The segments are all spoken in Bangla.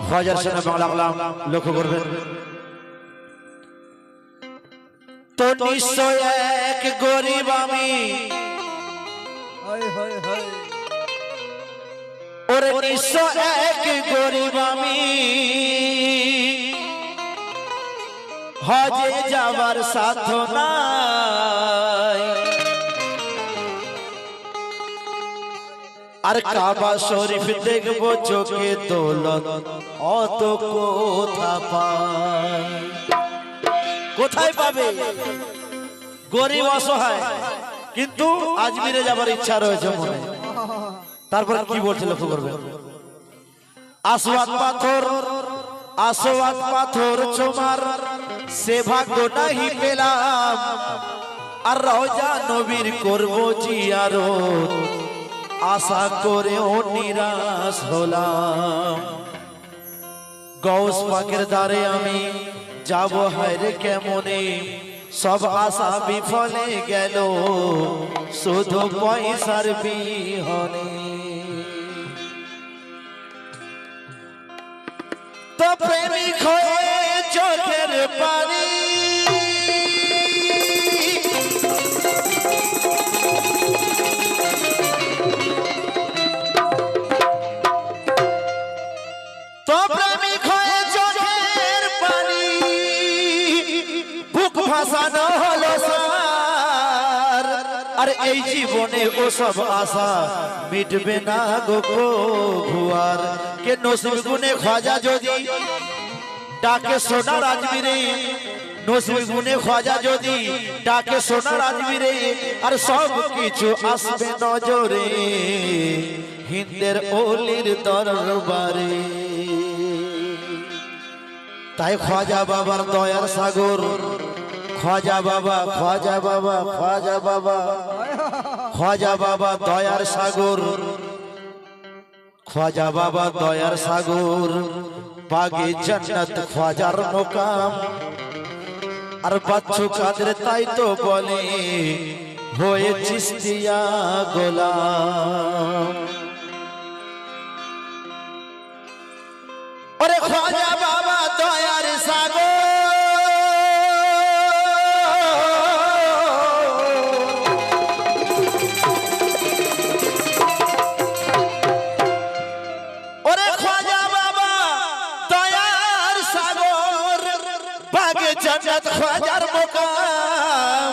খ্বাজার সামনে বাংলা কালাম লক্ষ্য করবেন। তো নিশ্চয় এক গরিব আমি, ওরে নিশ্চয় এক গরিব আমি, হজে যাবার সাধ্য নাই, আর কাবা শরীফ দেখবো চোখে দৌলত অত কোথা পায়। কোথায় পাবে? গরিব অসহায়, কিন্তু আজমিরে যাবার ইচ্ছা রয়েছে মনে। তারপর কি বলছে লক্ষ্য করবেন। আসওয়াদ পাথর, আসওয়াদ পাথর চোমার সে ভাগ্য নাহি পেলাম, আর রওজা নবীর করবো জিয়ারত আশা করেও নিরাশ হলাম। গৌস পাকের দ্বারে আমি যাব হায়রে কেমনে, সব আশা বিফলে গেল শুধু পয়সার বিহনে। তো প্রেমিক হয়ে চোখের পানি, তো প্রেমিক হয়ে চোখের পানি, বুক ভাসানো হলো সার, আর এই জীবনে ওসব আশা মিটবে না গো ভুয়ার। কে নসিব গুনে খ্বাজা যদি ডাকে সোনার আজমিরে, নসিব গুনে খ্বাজা যদি ডাকে সোনার আজমিরে, আর সব কিছু আসবে নজরে হিন্দের ওলির দরবারে। তাই খ্বাজা বাবার দয়ার সাগর, খ্বাজা বাবা, খ্বাজা বাবা, খ্বাজা বাবা, খ্বাজা বাবা দয়ার সাগর, খ্বাজা বাবা দয়ার সাগর, বাগে জান্নাত খ্বাজার মোকাম। আর বাচ্চু কাদের তাই তো বলে হয়ে চিস্তিয়া গোলাম। ওরে খ্বাজা বাবা দয়ার সাগর, ওরে খ্বাজা বাবা দয়ার সাগর, বাগে জান্নাত খ্বাজার মোকাম।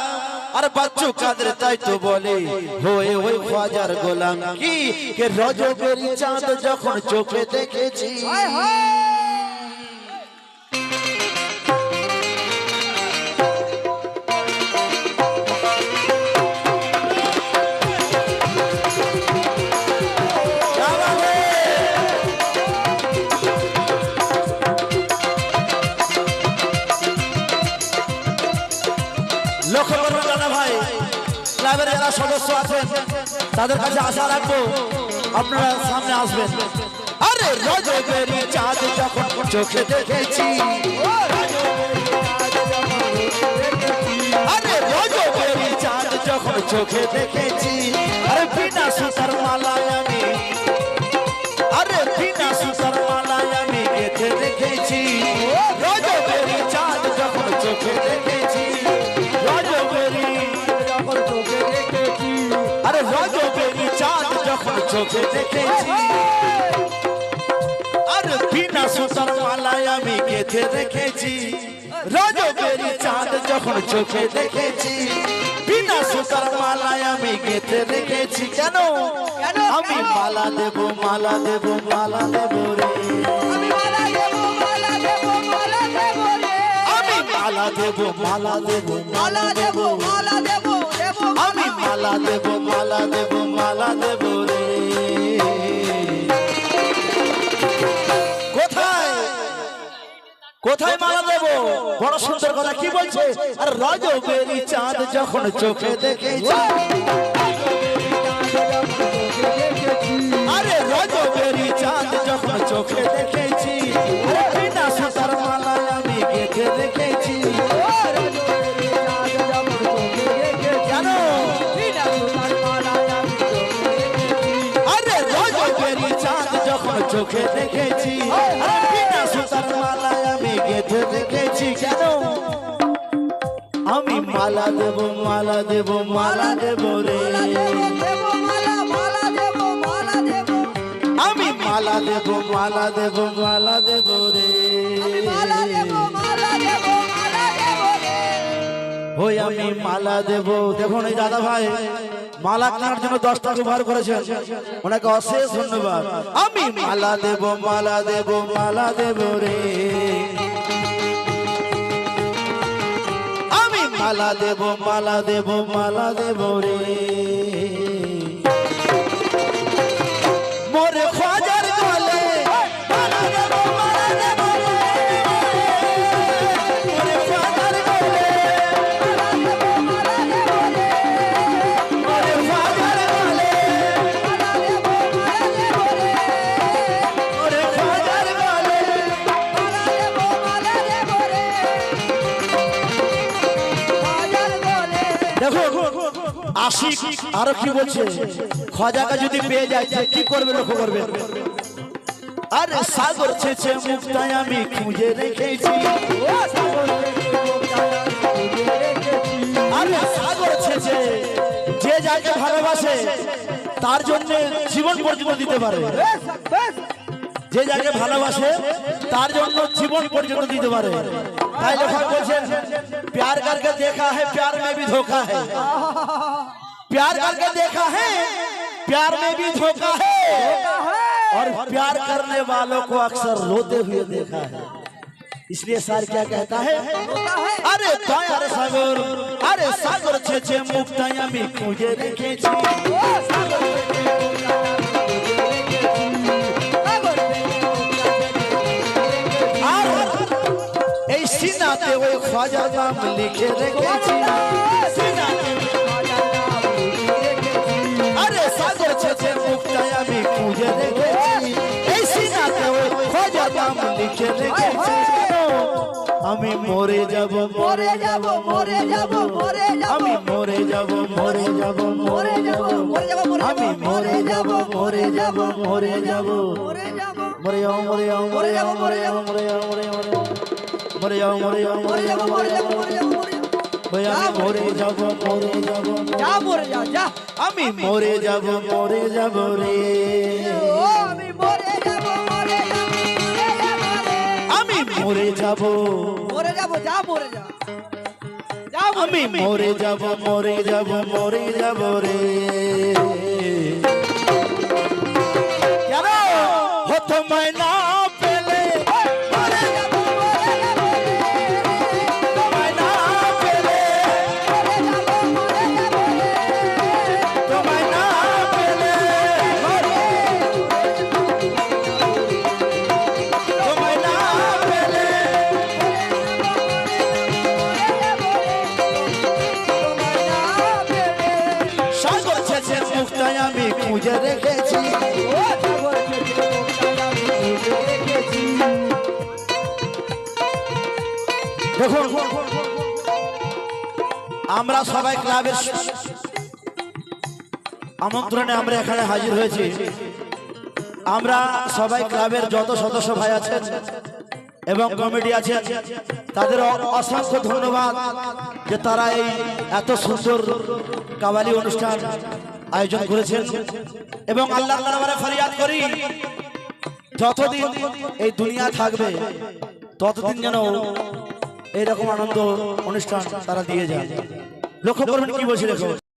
আর বাচ্চু কাদের তাই তো বলে হয়ে ওই খ্বাজার গোলাম। কি কে রজবের চাঁদ যখন চোখে দেখেছি, লক্ষ্য করবেন দাদা ভাই, ক্লাবের যারা সদস্য আছেন তাদের কাছে আশা রাখবো আপনারা সামনে আসবেন। আরে রজবের চাঁদ যখন চোখে দেখেছি, আরে রজবের চাঁদ যখন চোখে দেখেছি, আরে বিনা সুতার মালায় আমি, আরে বিনা সুতার মালায় আমি গেঁথে রেখেছি। রজবের চাঁদ যখন চোখে দেখেছি, আরে রজবেরি চাঁদ যখন চোখে দেখেছি, আর বিনা সুতার মালায় আমি গেঁথে রেখেছি। রজবেরি চাঁদ যখন চোখে দেখেছি, বিনা সুতার মালায় আমি গেঁথে রেখেছি। কেন আমি মালা দেব, মালা দেব, মালা দেব রে, আমি মালা দেব, মালা দেব, মালা দেব রে, আমি মালা দেব, মালা দেব, মালা দেব, মালা দেব, আমি মালা দেব, মালা দেব, মালা দেব রে। কোথায় কোথায় মালা দেব? বড় সুন্দর কথা কি বলছে। আর রজবেরি চাঁদ যখন চোখে দেখেছি, আরে রজবেরি চাঁদ যখন চোখে দেখেছি, বিনা সুতার মালায় আমি গেঁথে রেখেছি। কেন আরে রজবেরি চাঁদ যখন চোখে দেখেছি, বিনা সুতার মালায় আমি গেঁথে রেখেছি। কেন আমি মালা দেব মালা দেব মালা দেব রে, আমি মালা দেব মালা দেব মালা দেব রে, ওই আমি মালা দেব। দেখুন এই দাদা ভাই মালা কেনার জন্য 10 টাকা ব্যবহার করেছেন, ওনাকে অশেষ ধন্যবাদ। আমি মালা দেব মালা দেব মালা দেব রে, আমি মালা দেব মালা দেব মালা দেব রে, মোরে খাজার গলে মালা দেব মালা দেব রে, মোরে খাজার গলে মোরে খাজার গলে মোরে খাজার গলে। দেখো আশিক আরো কি বলছে, খাজাকে যদি পেয়ে যায় কি করবে লক্ষ্য করবে। আরে সাগর ছেছে মুক্তায় আমি খুঁজে রেখেছি, আরে সাগর ছেছে যে যাকে ভালোবাসে তার জন্য জীবন পর্যন্ত দিতে পারে, যে যাকে ভালোবাসে তার জন্য জীবন পর্যন্ত দিতে পারে। তাই লেখক বলছেন प्यार करके देखा है प्यार में भी धोखा है, प्यार करके देखा है प्यार में भी धोखा है, और प्यार करने वालों को अक्सर रोते हुए देखा है। इसलिए सार क्या कहता है, अरे दयार सागर अरे सागर छेछे मुक्ताय आमी खुঁজে রেখেছি, এই সিনাতে ওই খাজা নাম লিখে রেখেছি, আরে সাগর ছেছে মুক্তায় আমি খুঁজে রেখেছি, এই সিনাতে ওই খাজা নাম লিখে রেখেছি। আমি মরে যাব মরে যাব মরে যাব মরে যাব, আমি মরে যাব মরে যাব মরে যাব মরে যাব, আমি মরে যাব মরে যাব মরে যাব মরে যাব মরে যাও মরে যাও মরে যাব মরে যাব মরে যাও মরে যাও মরে যাও মরে যাও মরে যাব মরে যাব মরে যাব ভাই আমি মরে যাব মরে যাব যা মরে যা যা, আমি মরে যাব মরে যাব রে, ও আমি মরে যাব মরে যাব মরে যাব রে, আমি মরে যাব মরে যাব যা মরে যা যা, আমি মরে যাব মরে যাব মরে যাব রে। কেন হতো মায়না পেলে মরে যাব মরে যাব রে, তোমায় না পেলে মরে যাব মরে যাব রে, তোমায় না পেলে মরে তোমায় না পেলে সাগর ছেছে মুক্তায় আমি খুঁজে রেখেছি, দেখুন আমরা সবাই ক্লাবের আমন্ত্রণে আমরা এখানে হাজির হয়েছি। আমরা সবাই ক্লাবের যত সদস্য ভাই আছেন এবং কমিটি আছেন তাদের অসংখ্য ধন্যবাদ যে তারা এই এত সুন্দর কাওয়ালি অনুষ্ঠান আয়োজন করেছেন। এবং আল্লাহর দরবারে ফরিয়াদ করি যতদিন এই দুনিয়া থাকবে ততদিন যেন এইরকম আনন্দ অনুষ্ঠান তারা দিয়ে যায়। লক্ষ্য করবেন কি বলছি দেখো।